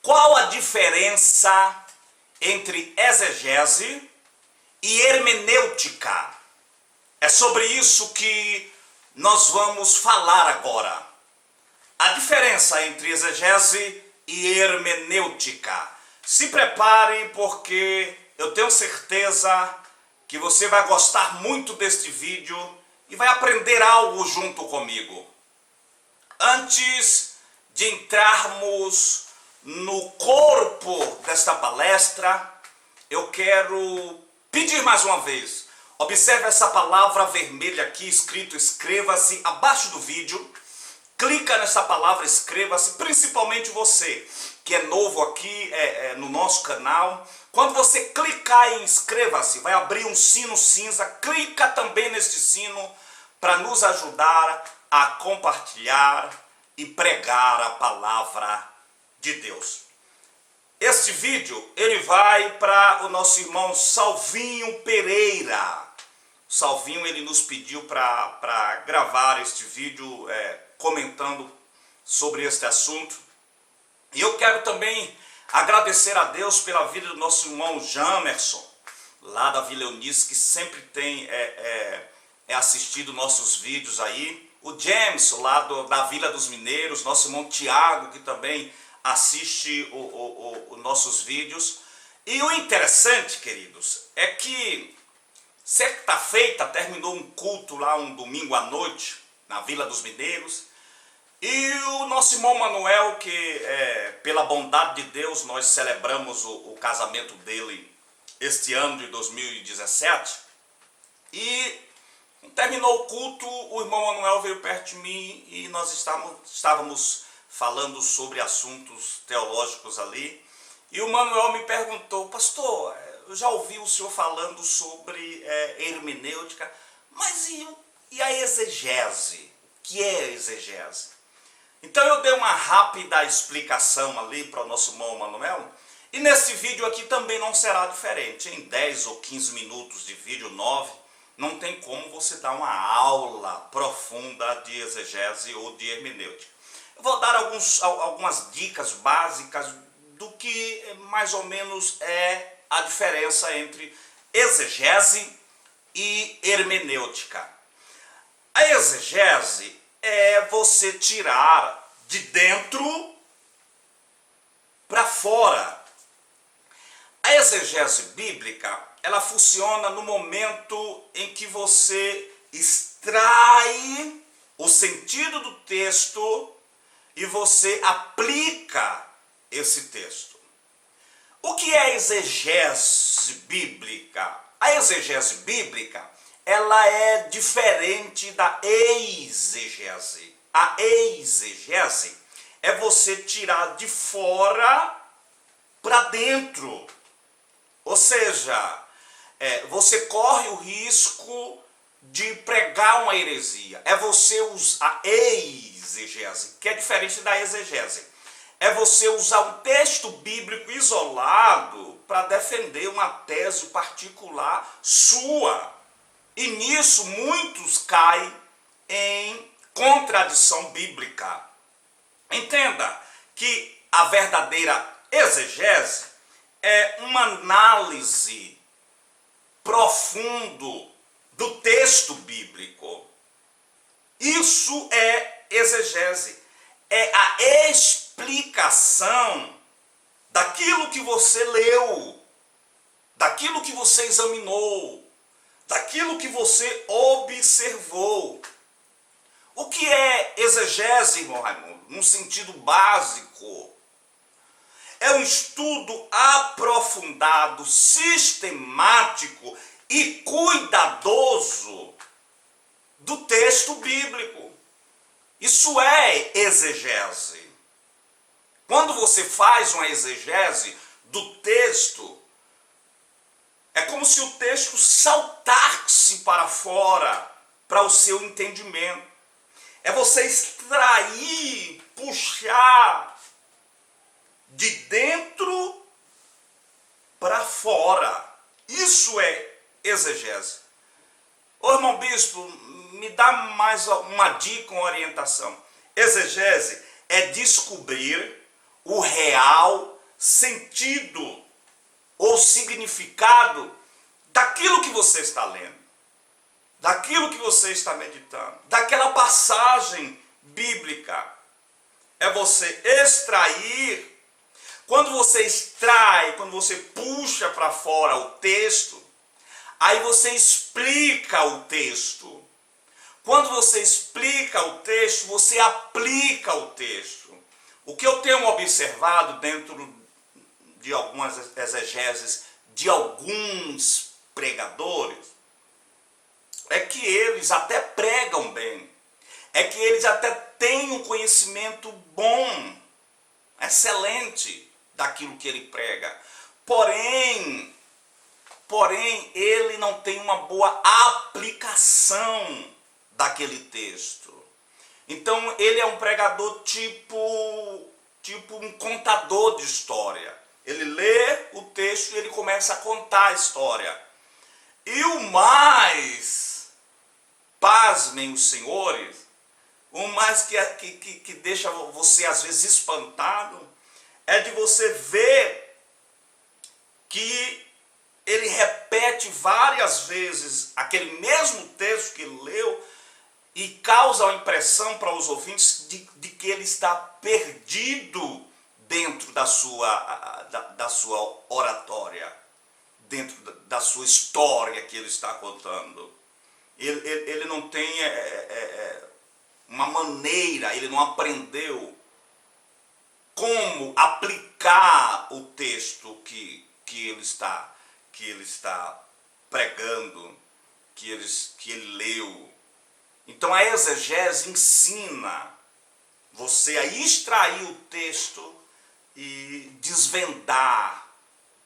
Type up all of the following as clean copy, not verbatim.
Qual a diferença entre exegese e hermenêutica? É sobre isso que nós vamos falar agora. A diferença entre exegese e hermenêutica. Se prepare, porque eu tenho certeza que você vai gostar muito deste vídeo e vai aprender algo junto comigo. Antes de entrarmos no corpo desta palestra, eu quero pedir mais uma vez. Observe essa palavra vermelha aqui escrito inscreva-se abaixo do vídeo. Clica nessa palavra inscreva-se, principalmente você que é novo aqui no nosso canal. Quando você clicar em inscreva-se, vai abrir um sino cinza. Clica também neste sino para nos ajudar a compartilhar e pregar a palavra de Deus. Este vídeo ele vai para o nosso irmão Salvinho Pereira. Salvinho ele nos pediu para gravar este vídeo comentando sobre este assunto. E eu quero também agradecer a Deus pela vida do nosso irmão Jamerson, lá da Vila Eunice, que sempre tem assistido nossos vídeos aí. O James, lá da Vila dos Mineiros, nosso irmão Tiago, que também assiste os nossos vídeos. E o interessante, queridos, é que sexta-feira terminou um culto lá, um domingo à noite, na Vila dos Mineiros. E o nosso irmão Manuel, que pela bondade de Deus, nós celebramos o casamento dele este ano de 2017. E terminou o culto, o irmão Manuel veio perto de mim e nós estávamos falando sobre assuntos teológicos ali. E o Manuel me perguntou: pastor, eu já ouvi o senhor falando sobre hermenêutica, mas e a exegese? O que é exegese? Então eu dei uma rápida explicação ali para o nosso irmão Manuel. E nesse vídeo aqui também não será diferente. Em 10 ou 15 minutos de vídeo, 9, não tem como você dar uma aula profunda de exegese ou de hermenêutica. Eu vou dar algumas dicas básicas do que mais ou menos é a diferença entre exegese e hermenêutica. A exegese é você tirar de dentro para fora. A exegese bíblica, ela funciona no momento em que você extrai o sentido do texto e você aplica esse texto. O que é exegese bíblica? A exegese bíblica, ela é diferente da exegese. A exegese é você tirar de fora para dentro. Ou seja, você corre o risco de pregar uma heresia. É você usar a exegese, que é diferente da exegese. É você usar um texto bíblico isolado para defender uma tese particular sua. E nisso muitos caem em contradição bíblica. Entenda que a verdadeira exegese é uma análise profunda do texto bíblico. Isso é exegese. É a explicação daquilo que você leu, daquilo que você examinou, daquilo que você observou. O que é exegese, irmão Raimundo? Num sentido básico, é um estudo aprofundado, sistemático e cuidadoso do texto bíblico. Isso é exegese. Quando você faz uma exegese do texto, é como se o texto saltasse para fora, para o seu entendimento. É você extrair, puxar de dentro para fora. Isso é exegese. Ô irmão bispo, me dá mais uma dica, uma orientação. Exegese é descobrir o real sentido ou significado daquilo que você está lendo, daquilo que você está meditando, daquela passagem bíblica. É você extrair. Quando você extrai, quando você puxa para fora o texto, aí você explica o texto. Quando você explica o texto, você aplica o texto. O que eu tenho observado dentro de algumas exegeses de alguns pregadores é que eles até pregam bem, é que eles até têm um conhecimento bom, excelente daquilo que ele prega. Porém, ele não tem uma boa aplicação daquele texto. Então ele é um pregador tipo um contador de história. Ele lê o texto e ele começa a contar a história. E o mais, pasmem os senhores, o mais que deixa você às vezes espantado, é de você ver que ele repete várias vezes aquele mesmo texto que ele leu e causa a impressão para os ouvintes de que ele está perdido dentro da sua oratória, dentro da sua história que ele está contando. Ele não tem uma maneira, ele não aprendeu como aplicar o texto que ele está pregando, que ele leu. Então a exegese ensina você a extrair o texto e desvendar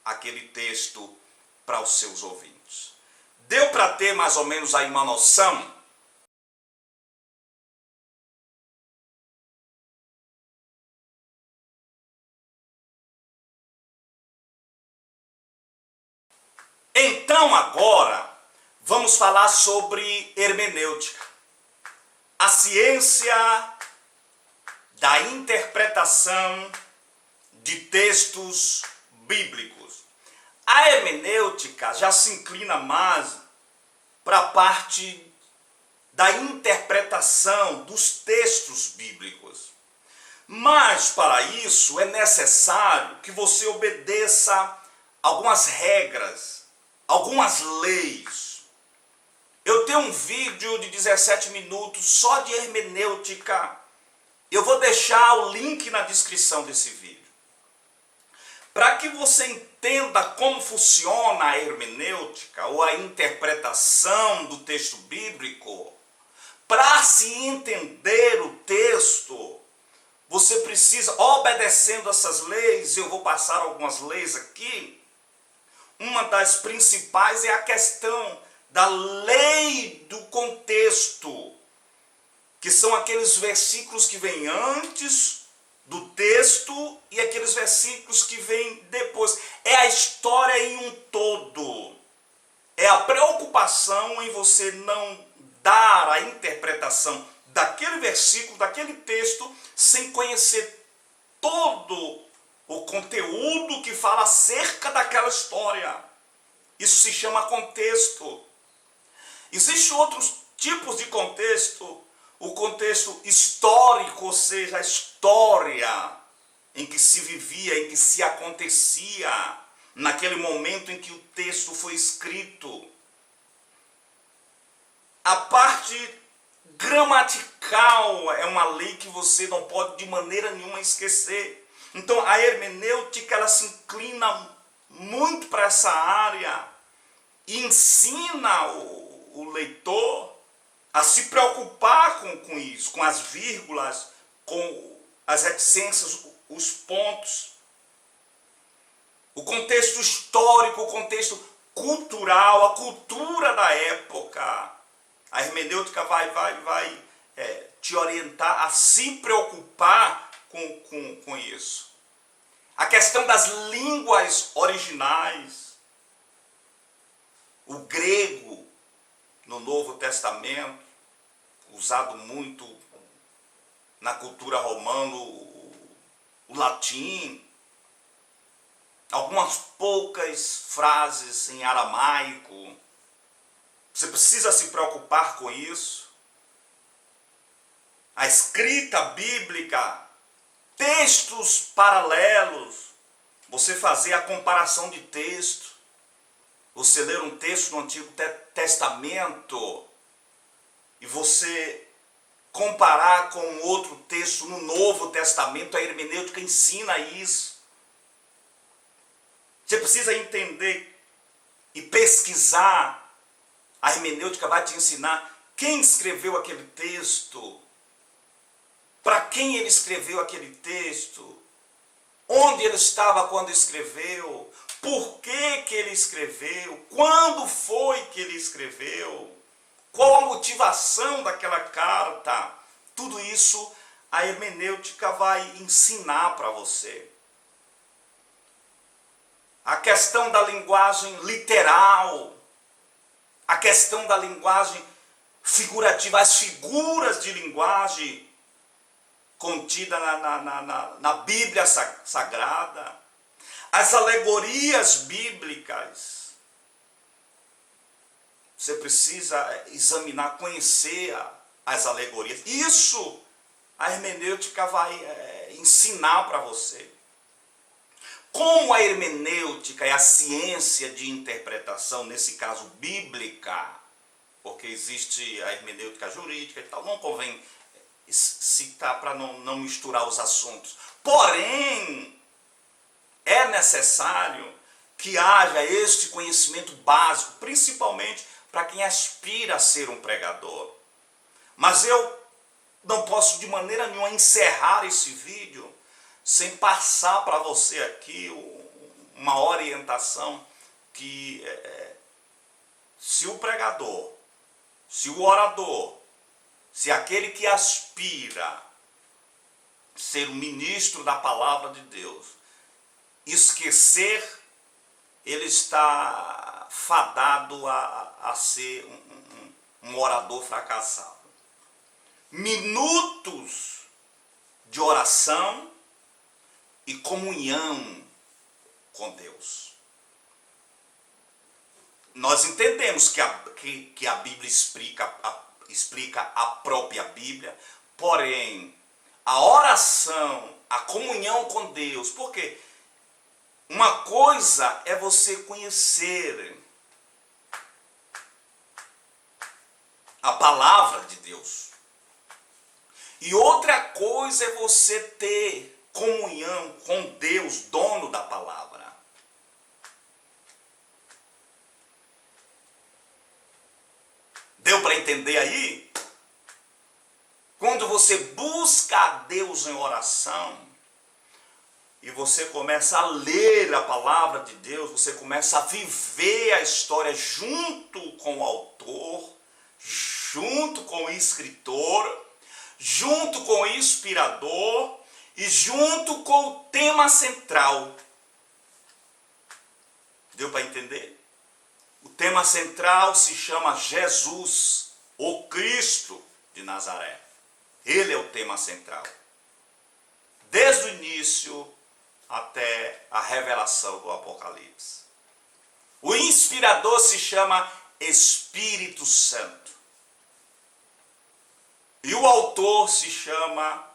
aquele texto para os seus ouvintes. Deu para ter mais ou menos aí uma noção? Então agora vamos falar sobre hermenêutica, a ciência da interpretação de textos bíblicos. A hermenêutica já se inclina mais para a parte da interpretação dos textos bíblicos. Mas para isso é necessário que você obedeça algumas regras, algumas leis. Eu tenho um vídeo de 17 minutos só de hermenêutica. Eu vou deixar o link na descrição desse vídeo. Para que você entenda como funciona a hermenêutica ou a interpretação do texto bíblico, para se entender o texto, você precisa, obedecendo essas leis, eu vou passar algumas leis aqui. Uma das principais é a questão da lei do contexto, que são aqueles versículos que vêm antes do texto e aqueles versículos que vêm depois. É a história em um todo. É a preocupação em você não dar a interpretação daquele versículo, daquele texto, sem conhecer todo o conteúdo que fala acerca daquela história. Isso se chama contexto. Existem outros tipos de contexto. O contexto histórico, ou seja, a história em que se vivia, em que se acontecia, naquele momento em que o texto foi escrito. A parte gramatical é uma lei que você não pode de maneira nenhuma esquecer. Então a hermenêutica ela se inclina muito para essa área e ensina o leitor a se preocupar com isso, com as vírgulas, com as reticências, os pontos. O contexto histórico, o contexto cultural, a cultura da época. A hermenêutica vai te orientar a se preocupar com isso. A questão das línguas originais. O grego, no Novo Testamento, usado muito na cultura romana, o latim. algumas poucas frases em aramaico. Você precisa se preocupar com isso. A escrita bíblica, textos paralelos, você fazer a comparação de texto, você ler um texto no Antigo Testamento e você comparar com outro texto no Novo Testamento, a hermenêutica ensina isso. Você precisa entender e pesquisar. A hermenêutica vai te ensinar quem escreveu aquele texto, para quem ele escreveu aquele texto, onde ele estava quando escreveu, por que que ele escreveu, quando foi que ele escreveu, qual a motivação daquela carta. Tudo isso a hermenêutica vai ensinar para você. A questão da linguagem literal, a questão da linguagem figurativa, as figuras de linguagem contida na Bíblia Sagrada, as alegorias bíblicas. Você precisa examinar, conhecer as alegorias. Isso a hermenêutica vai ensinar para você. Como a hermenêutica é a ciência de interpretação, nesse caso bíblica, porque existe a hermenêutica jurídica e tal, não convém citar para não misturar os assuntos. Porém, é necessário que haja este conhecimento básico, principalmente para quem aspira a ser um pregador. Mas eu não posso de maneira nenhuma encerrar esse vídeo sem passar para você aqui uma orientação que se o pregador, se o orador, se aquele que aspira ser um ministro da palavra de Deus, esquecer, ele está fadado a ser um orador fracassado. Minutos de oração e comunhão com Deus. Nós entendemos que a Bíblia explica a própria Bíblia, porém, a oração, a comunhão com Deus, porque uma coisa é você conhecer a palavra de Deus, e outra coisa é você ter comunhão com Deus, dono da palavra. Deu para entender aí? Quando você busca a Deus em oração e você começa a ler a palavra de Deus, você começa a viver a história junto com o autor, junto com o escritor, junto com o inspirador e junto com o tema central. Deu para entender? O tema central se chama Jesus, o Cristo de Nazaré. Ele é o tema central. Desde o início até a revelação do Apocalipse. O inspirador se chama Espírito Santo. E o autor se chama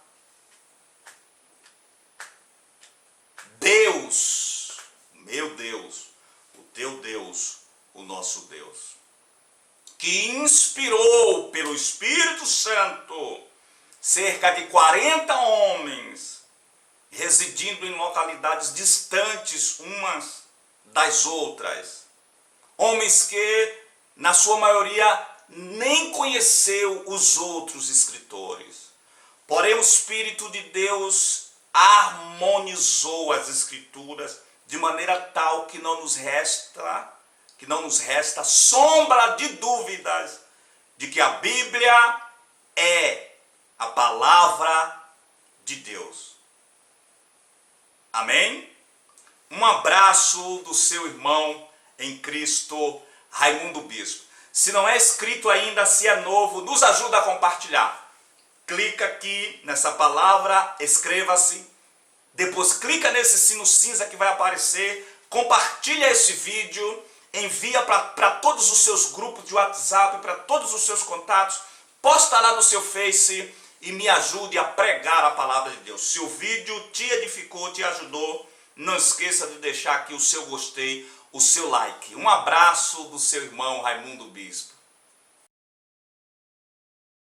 Deus, meu Deus, o teu Deus, o nosso Deus, que inspirou pelo Espírito Santo cerca de 40 homens, residindo em localidades distantes umas das outras. Homens que, na sua maioria, nem conheceu os outros escritores. Porém, o Espírito de Deus harmonizou as Escrituras de maneira tal que não nos resta sombra de dúvidas de que a Bíblia é a palavra de Deus. Amém? Um abraço do seu irmão em Cristo, Raimundo Bispo. Se não é inscrito ainda, se é novo, nos ajuda a compartilhar. Clica aqui nessa palavra, inscreva-se. Depois clica nesse sino cinza que vai aparecer compartilha esse vídeo, envia para todos os seus grupos de WhatsApp, para todos os seus contatos, posta lá no seu Face e me ajude a pregar a palavra de Deus. Se o vídeo te edificou, te ajudou, não esqueça de deixar aqui o seu gostei, o seu like. Um abraço do seu irmão Raimundo Bispo.